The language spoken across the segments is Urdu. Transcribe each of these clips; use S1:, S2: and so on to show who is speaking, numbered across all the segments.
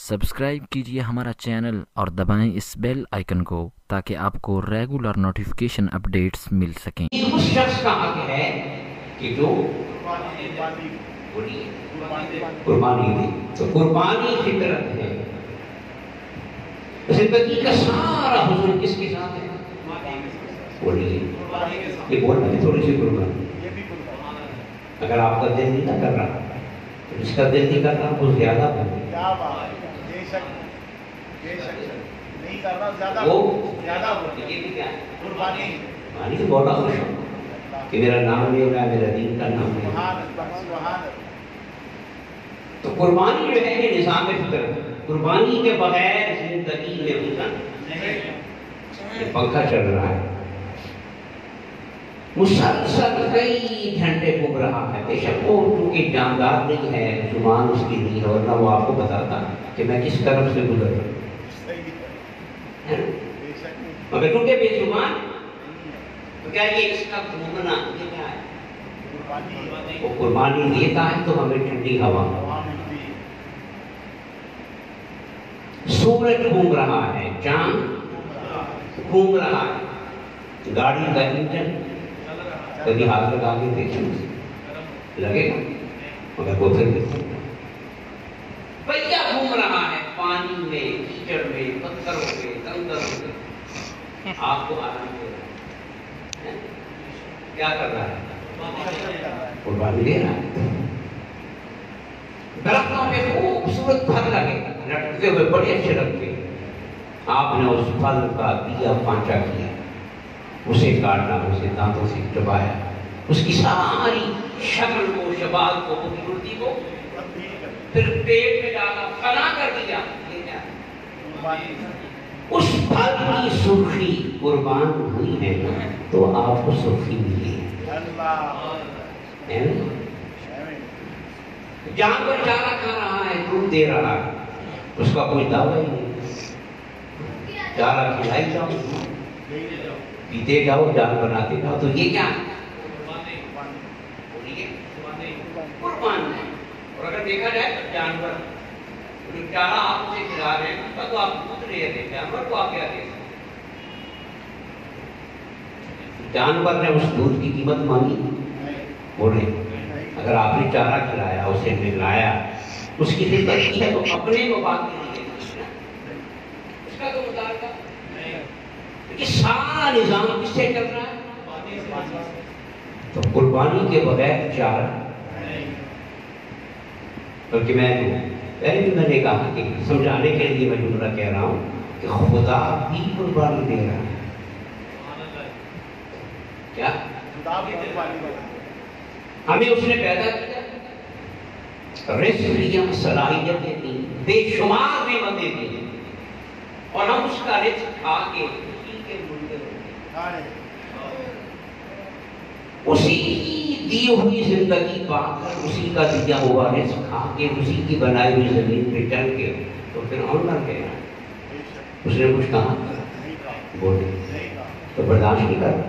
S1: سبسکرائب کیجئے ہمارا چینل اور دبائیں اس بیل آئیکن کو تاکہ آپ کو ریگولر نوٹیفیکیشن اپڈیٹس مل سکیں۔
S2: اس شخص کا حق ہے کہ جو قربانی دی، تو قربانی فطرت ہے۔ زندگی کا سارا حضور کس کے ساتھ ہے؟ بولیے، یہ بولنا ہے تھوڑی سی قربانی۔ اگر آپ کا دل نہیں کر رہا تو جس کا دل نہیں کر رہا وہ زیادہ بولے، قربانی تو بولا خوش ہوں کہ میرا نام نہیں ہو رہا ہے، میرا دین کا نام نہیں ہو رہا۔ تو قربانی جو ہے یہ نظام فطرت، قربانی کے بغیر زندگی میں ہوتا نہیں۔ یہ پنکھا چل رہا ہے، مسلسل کئی گھنٹے گھوم رہا ہے، بے شک وہ چونکہ جاندار نہیں ہے، زبان اس کی نہیں ہے، ورنہ وہ آپ کو بتاتا کہ میں کس طرف سے گزر رہا ہوں، مگر چونکہ بے زبان تو کیا یہ اس کا گھومنا یہ کیا ہے؟ وہ قربانی دیتا ہے تو ہمیں ٹھنڈی ہوا، سورج گھوم رہا ہے، چاند گھوم رہا ہے، گاڑی کا انجن کبھی ہاتھ لگا کے دیکھیں لگے گا، مگر وہ پھر پہیا گھوم رہا ہے پانی میں، کیچڑ میں، پتھروں میں، کنکروں میں، آپ کو آرام دے رہا ہے۔ کیا کر رہا ہے؟ قربانی دے رہا ہے۔ درختوں پہ خوبصورت پھل لگے لٹکتے ہوئے بڑے اچھے لگتے، آپ نے اس پھل کا دیا پانچا کیا، اسے کاٹا، اسے دانتوں سے چبایا، اس کی ساری شکل کو، شباب کو، خوبصورتی کو پھر پیٹ میں ڈالا، فنا کر دیا۔ یہ کیا ہے؟ اس پھل کی سرخی قربان ہوئی ہے تو آپ کو سرخی ملی ہے۔ جانور چارہ کھا رہا ہے، دودھ دے رہا ہے، اس کا کوئی دعویٰ ہی نہیں، چارہ کھلائی جاؤ، پیتے جاؤ، جان بناتے جاؤ، تو یہ کیا ہے؟ قربان ہے۔ اور اگر دیکھا جائے تو جانور چارہ آپ سے کھلا رہے ہیں تو آپ دودھ لے رہے ہیں، جانور کو آپ کیا دے سکتے؟ جانور نے اس دودھ کی قیمت مانگی؟ بولے اگر آپ نے چارہ کھلایا، اسے نہلایا، اس کی خدمت کی ہے تو اپنے مفاد کے لیے اس کا تو مطالبہ کہ سارا نظام کس سے چل رہا ہے؟ تو قربانی کے بغیر چارہ، بلکہ پہلے بھی میں نے کہا کہ سمجھانے کے لیے میں جملہ کہہ رہا ہوں کہ خدا بھی قربانی دے رہا ہے۔ کیا؟ ہمیں اس نے پیدا کیا، رزق دیا، صلاحیتیں دی، بے شمار نعمتیں دی، اور ہم اس کا رزق کھا کے اسی کے منکر ہو گئے، اسی کی دی ہوئی زندگی پا کر، اسی کا دیا ہوا رزق کھا کے، اسی کی بنائی ہوئی زمین پہ چل کے، تو پھر اور مر گیا۔ اس نے کچھ کہا بولے تو برداشت نہیں کرتا،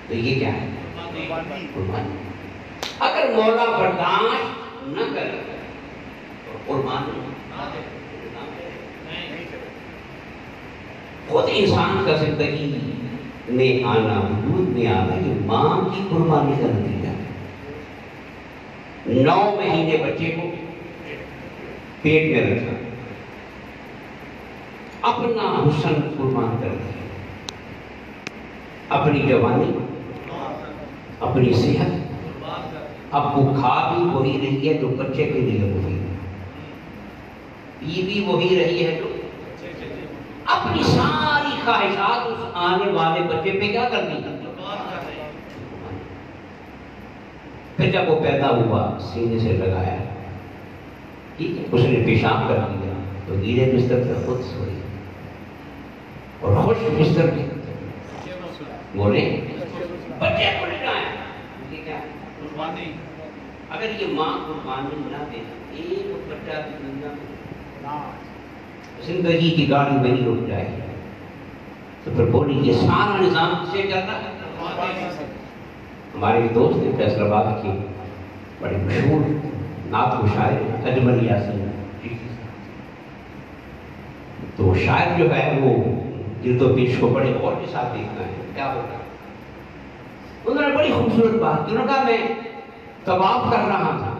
S2: تو یہ کیا ہے؟ قربانی۔ اگر مولا برداشت نہ کرے تو قربانی خود انسان کا زندگی میں آنا، وجود میں آنا، یہ ماں کی قربانی کا نتیجہ ہے۔ 9 مہینے بچے کو پیٹ میں رکھا، اپنا حسن قربان کر دیا، اپنی جوانی، اپنی صحت، اب وہ کھا بھی وہی رہی ہے جو بچے کے لیے وہی، پی بھی وہی رہی ہے جو اپنی ساری خواہشات اس آنے والے بچے پہ کیا کرنی ہے؟ پھر جب وہ پیدا ہوا سینے سے لگایا، ٹھیک ہے، اس نے پیشاب کر دیا تو گیلے بستر پہ خود سوئی، اور خشک بستر پہ بولے بچے کو لٹایا۔ یہ کیا قربانی؟ اگر یہ ماں قربانی نہ دے، ایک بچہ زندگی کی گاڑی میں نہیں رک جائے گی، تو پھر بولی یہ سارا نظام کسے چل رہا ہے؟ ہمارے ایک دوست نے فیصل آباد کی بڑے مشہور نعت و شاعر اجمل یاسین تو شاید جو ہے وہ جلد و پیش کو بڑے غور کے ساتھ دیکھنا ہے کیا ہوگا۔ انہوں نے بڑی خوبصورت بات کی، انہوں نے کہا میں طواف کر رہا تھا،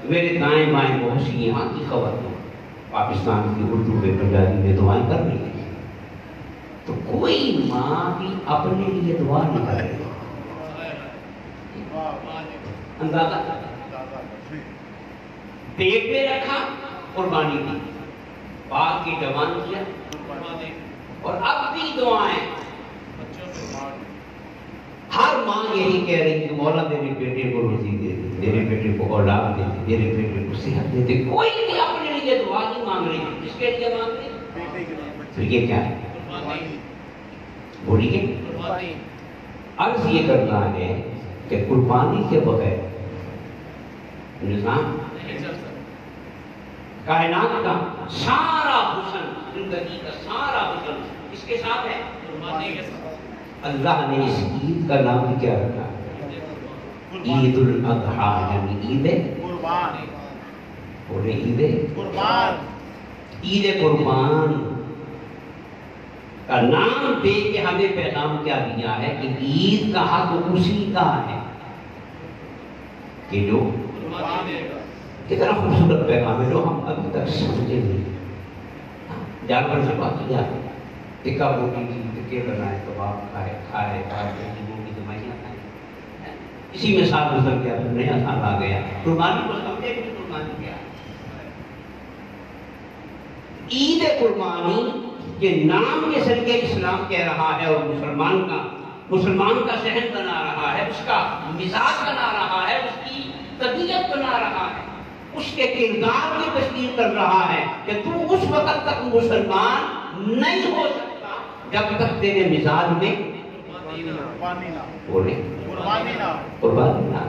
S2: میرے دائیں بائیں بہت سی یہاں کی خواتین پاکستان کی اردو میں پنجابی میں دعائیں کر رہی ہیں، تو کوئی ماں بھی اپنے لیے دعا نہیں کر رہی، اندازہ پیٹ میں رکھا قربانی کی، پاک کی جوان کیا، اور اب بھی دعائیں ہر ماں یہی کہہ رہی کہ مولا میرے بیٹے کو روزی دے دے، میرے بیٹے کو اولاد دے دے، میرے بیٹے کو صحت دے دے، کوئی بھی اپنے لیے دعا نہیں مانگ رہی، کس کے لیے مانگ رہی؟ تو یہ کیا ہے؟ بولیے، عرض یہ کرنا ہے کہ قربانی کے بغیر نظام کائنات کا سارا حسن، زندگی کا سارا حسن اس کے ساتھ ہے، قربانی کے ساتھ۔ اللہ نے اس عید کا نام کیا رکھا؟ عید الاضحیٰ، یعنی عید قربان، بولے عید قربان، عید قربان کا نام دے کے ہمیں پیغام کیا دیا ہے کہ عید کا حق اسی کا ہے کہ جو کتنا خوبصورت پیغام ہے جو ہم ابھی تک سمجھے نہیں۔ جانور سے بات کیا ٹکا بوٹی کی ٹکے بنائے، کباب کھائے کھائے لوگوں کی دمائیاں کھائیں، اسی میں ساتھ گزر گیا، پھر نیا سال آ گیا، قربانی کو سمجھے کہ قربانی کیا ہے۔ عید قربانی کے نام یہ صدقہ اسلام کہہ رہا ہے، اور مسلمان کا ذہن بنا رہا ہے، اس کا مزاج بنا رہا ہے، اس کی طبیعت بنا رہا ہے، اس کے کردار کی تشکیل کر رہا ہے کہ تو اس وقت تک مسلمان نہیں ہو سکتا جب تک تیرے مزاج میں قربانی نہ،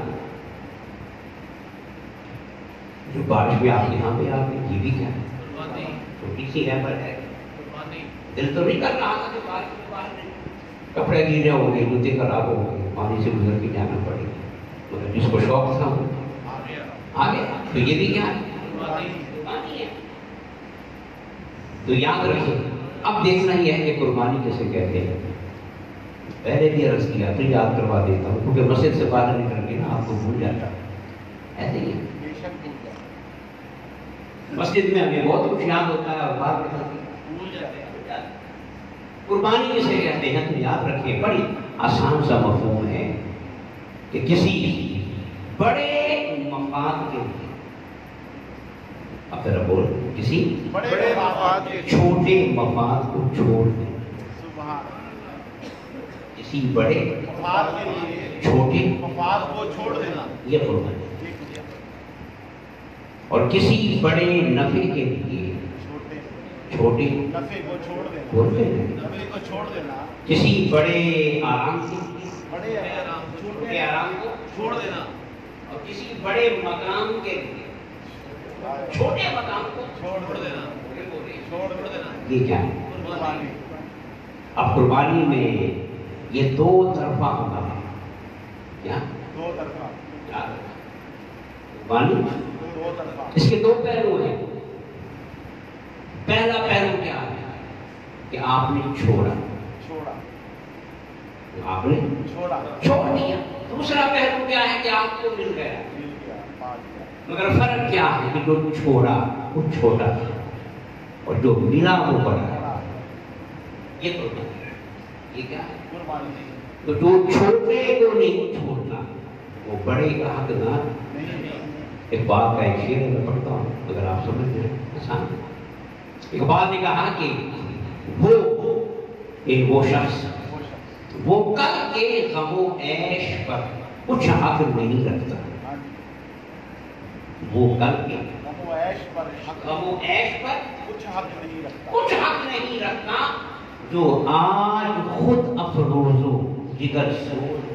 S2: جو بارش میں آپ یہاں پہ آ گئی، یہ بھی کیا ہے؟ چھوٹی سی رحمت ہے، دل تو نہیں کر رہا تھا کہ بارش میں باہر نہیں، کپڑے گیلے ہو گئے، جوتے خراب ہو گئے، پانی سے گزر کے جانا پڑے گا، مگر جس کو شوق تھا آگے، تو یہ بھی کیا ہے؟ تو یاد رکھیں، اب دیکھنا یہ ہے کہ قربانی کیسے کہتے ہیں۔ پہلے بھی عرض کیا تو یاد کروا دیتا ہوں، کیونکہ مسجد سے باہر نکل کے نا آپ کو بھول جاتا ہے، ایسے ہی مسجد میں ہمیں بہت کچھ یاد ہوتا ہے اور باہر بھول جاتے ہیں۔ قربانی کیسے کہتے ہیں تو یاد رکھیں، بڑی آسان سا مفہوم ہے کہ کسی بڑے مفاد کے لیے، اب ذرا بول، کسی بڑے مفاد کے چھوٹے مفاد کو چھوڑ دیں، کسی بڑے مفاد کے لیے چھوٹے مفاد کو چھوڑ دینا، یہ قربانی، اور کسی بڑے نفع کے لیے چھوٹے نفع کو چھوڑ دینا، کسی بڑے آرام کے لیے چھوٹے آرام کو چھوڑ دینا، اور کسی بڑے مقام کے لیے چھوٹے مقام کو چھوڑ دینا، یہ کیا ہے؟ اب قربانی میں یہ دو طرفہ ہوتا ہے، کیا؟ دو طرفہ قربانی، اس کے دو پہلو ہیں۔ پہلا پہلو کیا ہے کہ آپ نے چھوڑا، آپ نے چھوڑ دیا۔ دوسرا پہلو کیا ہے کہ آپ کو مل گیا، مگر فرق کیا ہے کہ جو چھوڑا وہ چھوٹا تھا اور جو ملا وہ بڑا، یہ قربانی، یہ کیا ہے؟ تو جو چھوٹے کو نہیں چھوڑنا وہ بڑے کا حقدار نہیں۔ اقبال کا ایک شعر میں پڑھتا ہوں، اگر آپ سمجھ جائیں آسان۔ اقبال نے کہا کہ وہ شخص وہ کل کے غم و عیش پر کچھ حق نہیں رکھتا، وہ کل کے غم و عیش پر کچھ حق نہیں رکھتا، جو آج خود افروز و جگر سوز،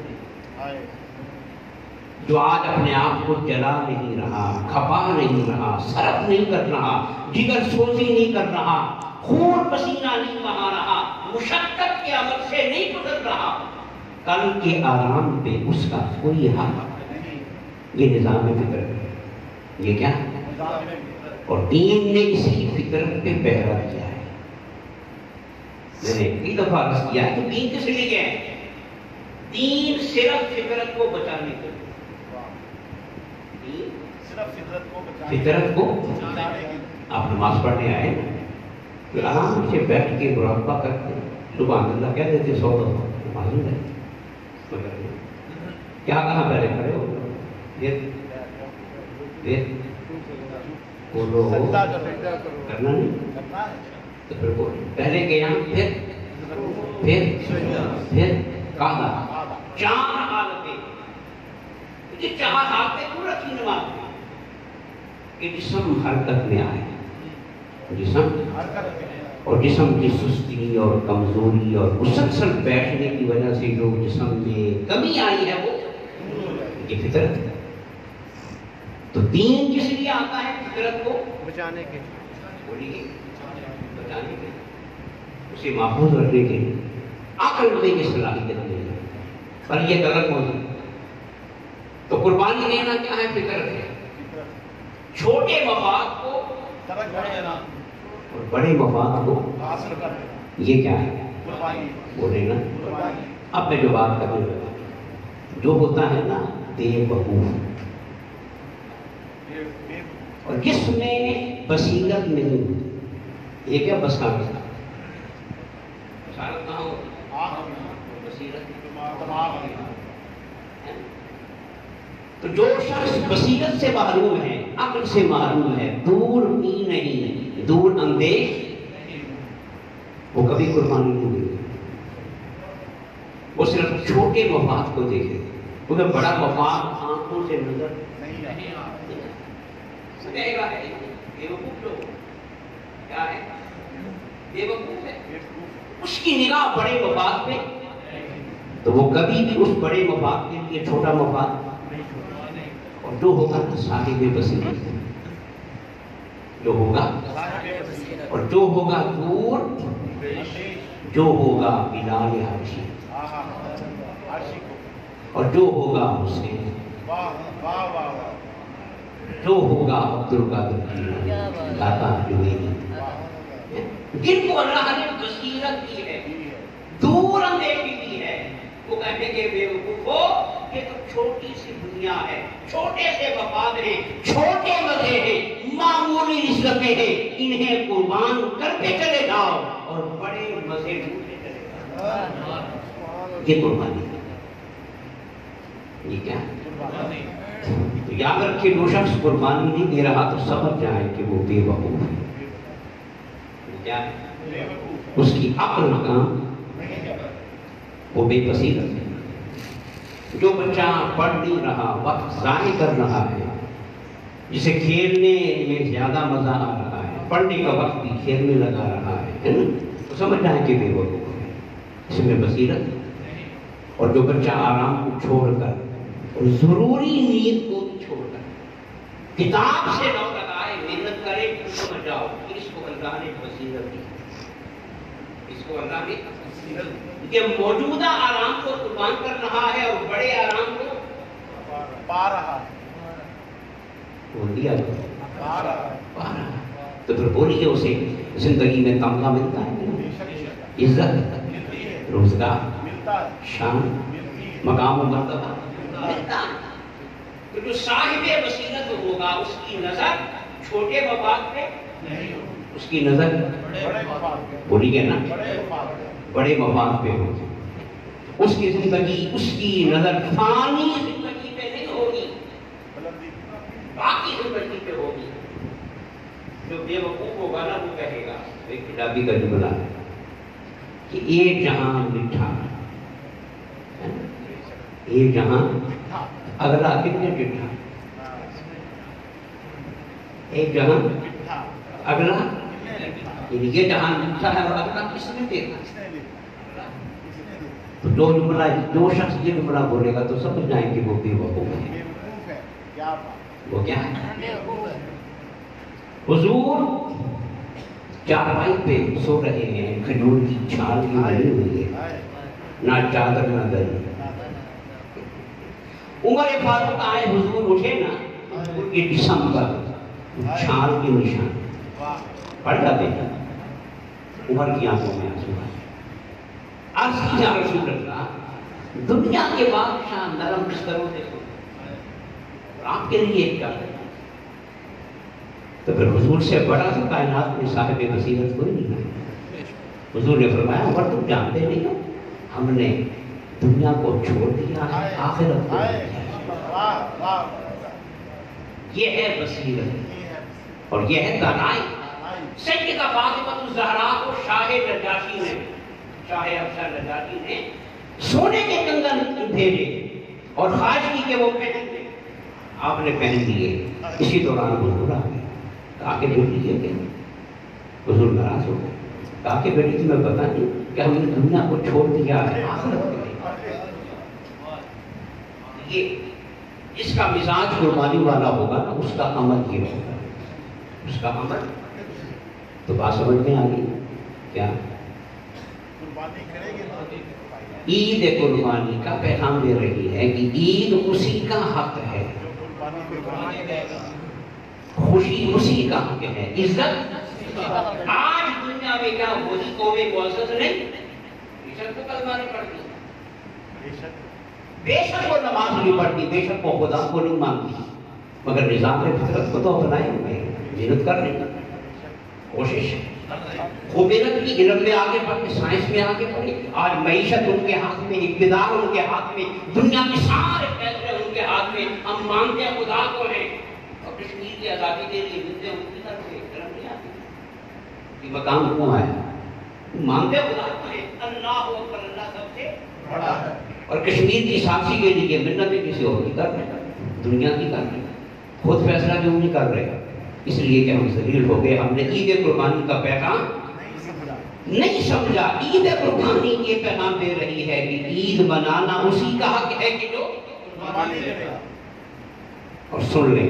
S2: جو آج اپنے آپ کو جلا نہیں رہا، کھپا نہیں رہا، صرف نہیں کر رہا، جگر سوزی نہیں کر رہا، خون پسینہ نہیں بہا رہا، مشقت کے عمل سے نہیں گزر رہا، کل کے آرام پہ اس کا کوئی حق نہیں۔ یہ نظام فطر ہے، یہ کیا ہے؟ اور دین نے اسی فطرت پہ پہرا دیا ہے میں نے کئی دفعہ عرض کیا ہے کہ دین کس لیے ہے؟ دین صرف فطرت کو بچانے کے لیے، فطرت کو آپ نماز پڑھنے آئے تو آرام سے بیٹھ کے مراقبہ کرتے سبحان اللہ کہہ دیتے 100 دفعہ معلوم ہے کیا کہا پہلے کھڑے ہو پھر بولو کرنا نہیں تو پھر بولو پہلے گیا پھر کہا 4 حالتیں یہ 4 حالتیں پورا کی نماز کہ جسم حرکت میں آئے جسم اور جسم کی سستی اور کمزوری اور مسلسل بیٹھنے کی وجہ سے جو جسم میں کمی آئی ہے وہ یہ فطرت ہے تو دین کس لیے آتا ہے فطرت کو
S3: بچانے کے
S2: بولیے بچانے کے اسے محفوظ رکھنے کے عقل میں کی صلاحیت نہیں ہے پر یہ غلط موضوع تو قربانی دینا کیا ہے فطرت ہے چھوٹے مفاد کو
S3: ترک کر دینا
S2: اور بڑے مفاد کو
S3: حاصل کر دینا
S2: یہ کیا ہے
S3: قربانی
S2: بولے نا
S3: قربانی
S2: اب میں جو بات کرنے لگا جو ہوتا ہے نا بے وقوف اور جس میں بصیرت نہیں ہوتی یہ کیا بصارت بصارت کہاں ہوتی بصیرت تو جو شخص بصیرت سے محروم ہے عقل سے محروم ہے دور بھی نہیں دور اندیش وہ کبھی قربانی نہیں دے وہ صرف چھوٹے مفاد کو دیکھے کیونکہ بڑا مفاد آنکھوں سے نظر
S3: نہیں
S2: سمجھے گا ہے بیوقوف لوگ کیا ہے بیوقوف ہے اس کی نگاہ بڑے مفاد پہ تو وہ کبھی بھی اس بڑے مفاد کے لیے چھوٹا مفاد اور جو ہوگا صاحب بصیرت جو ہوگا اور جو ہوگا دور جو ہوگا بلال حبشی اور جو ہوگا حسین جو ہوگا عبد القادر جیلانی داتا جوینی جن کو اللہ نے بصیرت دی ہے دور اندیشی دی ہے وہ کہنے کے بیوقوف ہو یہ تو چھوٹی سی دنیا ہے چھوٹے سے مفاد ہیں چھوٹے مزے ہیں معمولی رشتیں ہیں انہیں قربان کرتے چلے جاؤ اور بڑے مزے ڈھونڈتے چلے جاؤ یہ قربانی ہے یہ کیا تو یاد رکھے جو شخص قربانی نہیں دے رہا تو سمجھ جائے کہ وہ بے وقوف ہے کیا اس کی عقل کام وہ بے بصیرت ہے جو بچہ پڑھ نہیں رہا وقت ضائع کر رہا ہے جسے کھیلنے میں زیادہ مزہ آ رہا ہے پڑھنے کا وقت بھی کھیل میں لگا رہا ہے نا تو سمجھ جائے کہ بے وقوف ہے اس میں بصیرت اور جو بچہ آرام کو چھوڑ کر اور ضروری نیند کو چھوڑ کر کتاب سے نہ لگائے محنت کرے سمجھ جاؤ اس کو اللہ نے بصیرت دی اس کو اللہ نے کہ موجودہ آرام کو قربان کر رہا ہے اور بڑے آرام کو
S3: پا رہا
S2: بول دیا
S3: پا رہا
S2: تو پھر بولیے اسے زندگی میں تمغہ ملتا ہے عزت روزگار شان مقام و مرتبہ ملتا ہے تو جو صاحب بصیرت ہوگا اس کی نظر چھوٹے مفاد پہ اس کی نظر بولیے نا بڑے مفاد پہ ہوگی اس کی زندگی اس کی نظر فانی زندگی پہ نہیں ہوگی باقی زندگی پہ ہوگی جو بے وقوف ہوگا نا وہ کہے گا ایک کتابی کا جملہ ہے کہ ایک جہاں مٹھا ایک جہاں اگلا کتنے مٹھا ایک جہاں اگلا یہ جہاں مٹھا ہے اور اگلا کس نے دیکھا تو جو شخص یہ جملہ بولے گا تو سمجھ جائیں کہ وہ بے وقوف ہے وہ کیا ہے حضور چارپائی پہ سو رہے ہیں کھجور کی چھال کی بنی ہوئی ہے نہ چادر نہ دری عمر فاروق آئے حضور اٹھے نا ان کے جسم پر چھال کے نشان پڑ جاتے ہیں عمر کی آنکھوں میں آنسو آئے عرض کی یا رسول اللہ دنیا کے بادشاہ نرم بستروں سے آپ کے لیے کیا ہے؟ تو پھر حضور سے بڑا تو کائنات میں صاحب بصیرت کوئی نہیں ہے۔ حضور نے فرمایا اور تم جانتے نہیں ہو ہم نے دنیا کو چھوڑ دیا ہے آخرت کو یہ ہے بصیرت اور یہ ہے دانائی۔ سیدہ فاطمہ الزہرا کو شاہ نجاشی نے شاہ افسر نجاشی نے سونے کے کنگن بھیجے اور خواہش کی کہ وہ پہن لے، آپ نے پہن لیے۔ اسی دوران حضور آ گئے، کہا کہ بیٹی یہ کہ حضور ناراض ہو گئے، کہا کہ بیٹی تمہیں پتہ نہیں کہ ہم نے دنیا کو چھوڑ دیا ہے آخرت کے لیے۔ یہ جس کا مزاج قربانی والا ہوگا نا اس کا عمل یہ ہوگا، اس کا عمل تو بات سمجھ میں آ گئی کیا؟ عید قربانی کا پیغام دے رہی ہے کہ عید اسی کا حق ہے، خوشی اسی کا حق ہے، عزت آج دنیا میں کیا وہی قوم معزز نہیں، بے شک تو کلمہ نہیں پڑھتی، بے شک وہ نماز نہیں پڑھتی، بے شک وہ خدا کو نہیں مانتی، مگر نظام فطرت کو تو اپنائے ہوئے محنت کر رہی ہے، کوشش خوب محنت کی، علم میں آگے بڑھے، سائنس میں آگے بڑھے، آج معیشت ان کے ہاتھ میں، اقتدار ان کے ہاتھ میں، دنیا کے سارے فیصلے ان کے ہاتھ میں، ہم مانتے ہیں خدا کو ہیں اور کشمیر کی آزادی کے لیے ملتے ہیں ان کی طرف سے شرم نہیں آتی یہ مقام کیوں آیا؟ مانتے ہیں خدا کو ہیں، اللہ اکبر، اللہ سب سے بڑا ہے، اور کشمیر کی ساتھی کے لیے منتیں کسی اور کی کر رہے ہیں، دنیا کی کر رہے ہیں، خود فیصلہ کیوں نہیں کر رہے؟ اس لیے کہ ہم ذلیل ہو گئے، ہم نے عید قربانی کا پیغام نہیں سمجھا۔ عید قربانی یہ پیغام دے رہی ہے کہ عید منانا اسی کا حق ہے کہ جو قربانی دے۔ اور سن لیں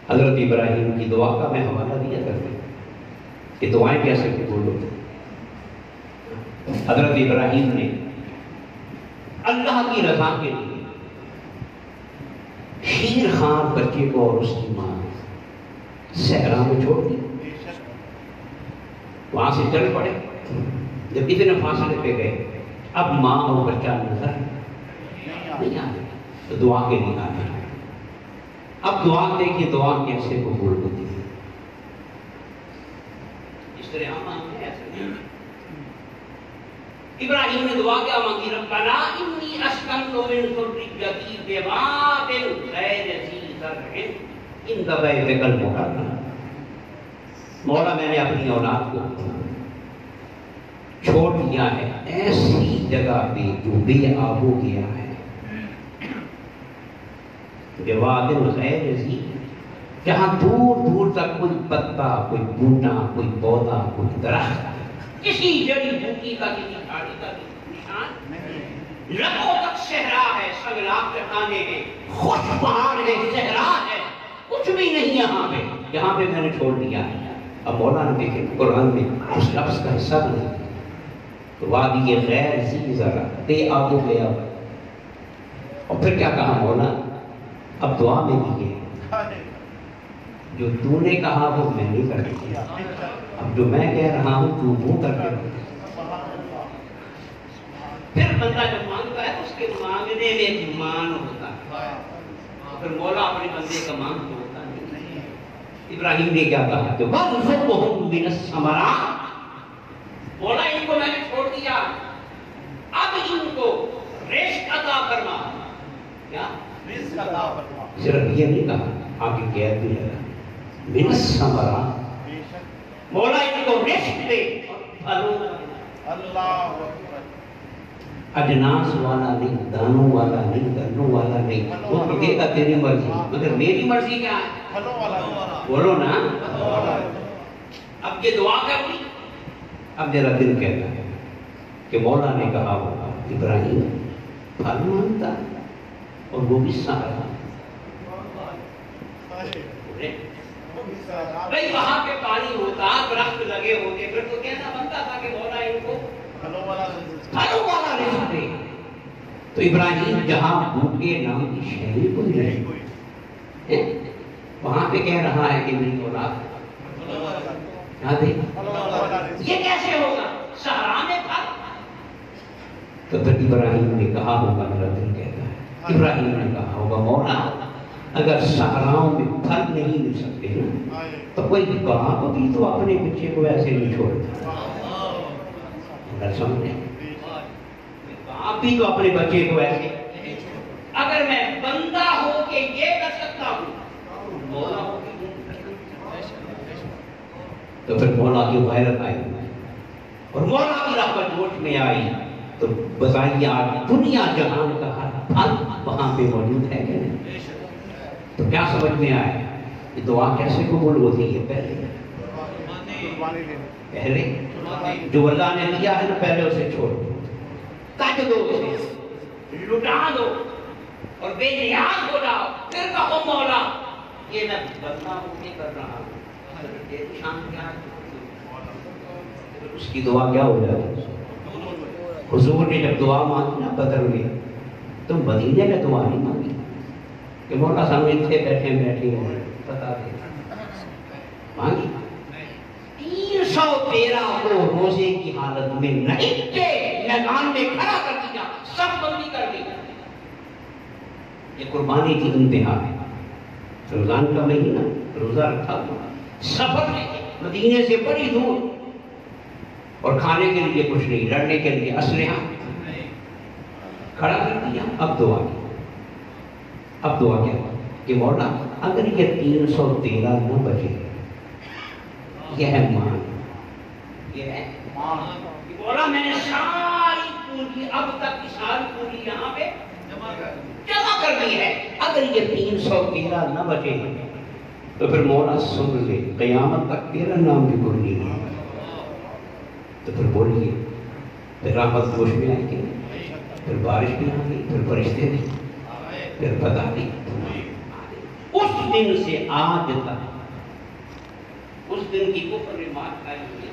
S2: حضرت ابراہیم کی دعا کا میں حوالہ دیا کرتا ہوں کہ دعائیں کیسے قبول ہوتی ہیں۔ حضرت ابراہیم نے اللہ کی رضا کے لیے شیر خان بچے کو اور اس کی ماں صحرا میں چھوڑ دی، وہاں سے چل پڑے، جب اتنے فاصلے پہ گئے اب ماں اور بچہ نظر نہیں آ رہے تو دعا کے لیے آ گئے۔ اب دعا دیکھیے دعا کیسے قبول ہوتی ہے، اس طرح ہم مانگتے ہیں ایسے نہیں۔ ابراہیم نے دعا کیا مانگی؟ ربنا انی اسکنت من ذریتی بواد غیر ذی زرع عند بیتک المحرم، مولا میں نے اپنی اولاد کو چھوڑ دیا ہے ایسی جگہ پہ جو بے آب و گیا ہے، بواد غیر ذی، جہاں دور دور تک کوئی پتا، کوئی بوٹا، کوئی پودا، کوئی درخت، کسی جڑی بوٹی کا، کسی جھاڑی کا نشان نہیں، لبوں تک صحرا ہے، سنگلاخ چٹانیں ہیں، خشک پہاڑ ہے، صحرا ہے، کچھ بھی نہیں یہاں پہ میں نے چھوڑ دیا ہے۔ اب مولا نے دیکھے قرآن میں اس لفظ کا حصہ بنا تو وادی غیر ذی زرع، بے آب و گیا، اور پھر کیا کہا مولا؟ اب دعا میں بھی یہ جو تو نے کہا وہ میں نہیں کر دیا، اب جو میں کہہ رہا ہوں تو وہ کر کے۔ پھر بندہ جب مانگتا ہے اس کے مانگنے میں ایک مان ہوتا ہے، پھر مولا اپنے بندے کا مان ہوتا نہیں۔ ابراہیم نے کیا کہا کہ وَارْزُقْهُم مِّنَ الثَّمَرَاتِ، مولا ان کو میں نے چھوڑ دیا، اب ان کو رزق عطا فرما۔ کیا رزق عطا فرما؟ صرف یہ نہیں کہا، آگے قید بھی ہے من الثمرات، مولا ان کو رزق دے اور پھلوں اللہ اجناس والا نہیں، دانوں والا نہیں، گنوں والا نہیں، وہ تو دے گا تیری مرضی، مگر میری مرضی کیا ہے؟ پھلوں والا بولو نا۔ اب یہ دعا کر لی، اب میرا دل کہتا ہے کہ مولا نے کہا ہوگا ابراہیم پھل مانگتا اور وہ بھی سارا بھائی وہاں پہ پانی ہوتا، درخت لگے ہوتے، پھر تو کہنا بنتا تھا کہ مولا ان کو پھلوں والا رزق دے۔ تو ابراہیم جہاں بھوکے نام کی شہری کوئی نہیں، وہاں پہ کہہ رہا ہے کہ میری اولاد کیا دے؟ یہ کیسے ہوگا؟ صحرا میں پھل، تو پھر ابراہیم نے کہا ہوگا، میرا دل کہتا ہے، ابراہیم نے کہا ہوگا مولا اگر صحراؤں میں پھل نہیں مل سکتے نا تو کوئی باپ بھی تو اپنے بچے کو ایسے نہیں چھوڑتا. اگر سمجھے باپ بھی تو اپنے بچے کو ایسے، اگر میں بندہ ہو کے یہ کر سکتا ہوں مولا ہو کے تو پھر مولا کی غیرت آئی اور مولا کی رحمت جوش میں آئی. تو بتائیے آج دنیا جہان کا ہر پھل وہاں پہ موجود ہے کہ نہیں؟ تو کیا سمجھ میں آئے یہ دعا کیسے قبول ہوتی ہے؟ پہلے جو اللہ نے دیا ہے نا پہلے اسے چھوڑ دو، تاج دو اسے، لٹا دو اور بے نیاز ہو جاؤ، پھر کہو مولا یہ میں بدلا ہو کے کر رہا ہوں. اس کی دعا کیا ہو جاتی ہے؟ حضور نے جب دعا مانگی نا بدر میں تو مدینے میں دعا نہیں مانگی کہ مولا سامنے اتنے بیٹھے ہیں بتا دے، مانگی 313 کو روزے کی حالت میں نہیں کے میدان میں کھڑا کر دیا، سب بندی کر دی. یہ قربانی کی انتہا ہے. رمضان کا مہینہ روزہ رکھا ہوا، سفر میں مدینے سے بڑی دور، اور کھانے کے لیے کچھ نہیں، لڑنے کے لیے اسلحہ کھڑا کر دیا. اب دعا کی، اب دعا کیا کہ مولا اگر یہ 313 نہ بچے، یہ ہے مان، یہ ہے مولا میں نے ساری پونجی اب تک کی ساری پونجی یہاں پہ جمع کر دی ہے، اگر یہ 313 نہ بچے تو پھر مولا سن لے قیامت تک تیرا نام بھی کوئی نہیں ہے. تو پھر بولیے پھر رحمت جوش میں آئی کہ پھر بارش بھی آ گئی، پھر فرشتے بھی، پھر بتا دی. اس دن سے آج تک اس دن کی کفر نے مات کھائی ہوئی ہے،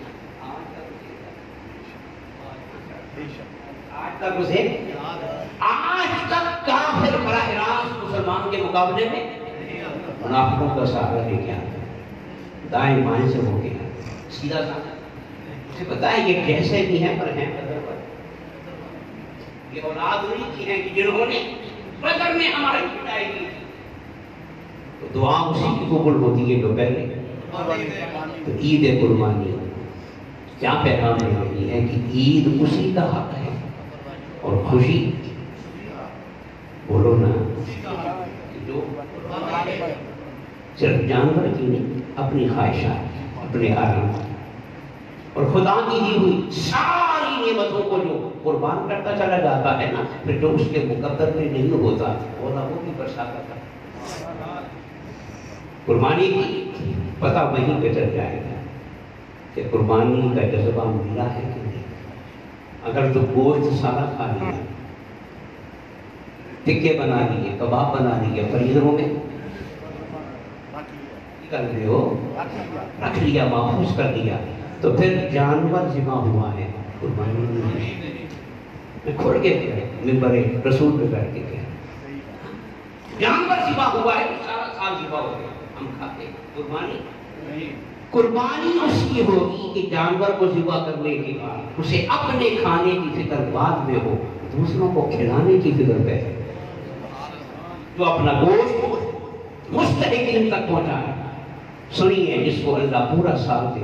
S2: آج تک کافر براہ راست مسلمان کے مقابلے میں منافقوں کا سہارا لے کے آتا ہے، دائیں بائیں سے ہو گیا سیدھا سادہ. اسے پتا ہے یہ کیسے بھی ہیں پر ہیں بدر پر، یہ اولاد انہی کی ہیں کہ جنہوں نے بدر میں ہماری پٹائی کی. تو دعا اسی کی قبول ہوتی ہے جو پہلے. تو عید قربانی کیا پیغام دے رہی ہے کہ عید اسی کا حق ہے اور خوشی بولو نا جو صرف جانور کی نہیں، اپنی خواہشات، اپنے آرام اور خدا کی دی ہوئی ساری نعمتوں کو جو قربان کرتا چلا جاتا ہے نا، پھر جو اس کے مقدر میں نہیں ہوتا وہ بھی برساتا ہے. قربانی کی پتہ وہیں پہ چل جائے گا کہ قربانی کا جذبہ ملا ہے کہ نہیں. اگر تو گوشت سارا کھا لیا، ٹکے بنا لیے، کباب بنا لیے، فریزروں میں کر رہے ہو، رکھ لیا، محفوظ کر دیا، تو پھر جانور ذبح ہوا ہے، قربانی نہیں ہے. میں کھول کے ممبر رسول پہ بیٹھ کے کہا جانور ذبح ہوا ہے، سارا سال ذبح ہو گیا، ہم کھاتے. قربانی اس کی ہوگی کہ جانور کو ذبح کرنے کے بعد اسے اپنے کھانے کی فکر بعد میں ہو، دوسروں کو کھلانے کی فکر پہلے. جو اپنا گوشت مستحقین تک پہنچائے. سنیے جس کو اللہ پورا سال دے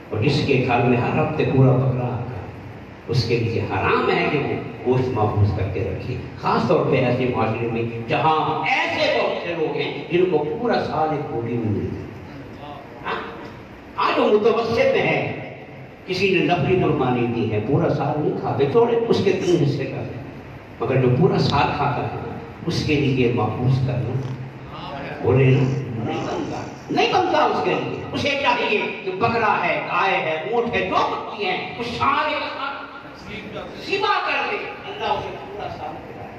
S2: اور جس کے گھر میں ہر ہفتے پورا بکرا آتا ہے، اس کے لیے حرام ہے کہ وہ گوشت محفوظ کر کے رکھے. خاص طور پہ ایسے معاشرے میں جہاں ایسے بہت سے لوگ ہیں جن کو پورا سال ایک روٹی نہیں ملتی. آج وہ متوسط ہے، کسی نے نفلی قربانی دی ہے، پورا سال نہیں کھاتے، چھوڑے اس کے 3 حصے کرتے ہیں. مگر جو پورا سال کھاتا ہے اس کے لیے محفوظ کرنا بولے نہیں بنتا. اس کے لیے اسے چاہیے کہ بکرا ہے، گائے ہے، اونٹ ہے، جو کچھ ہے وہ سارے ذبح کر دے، اللہ اسے پورا سال کھلائے.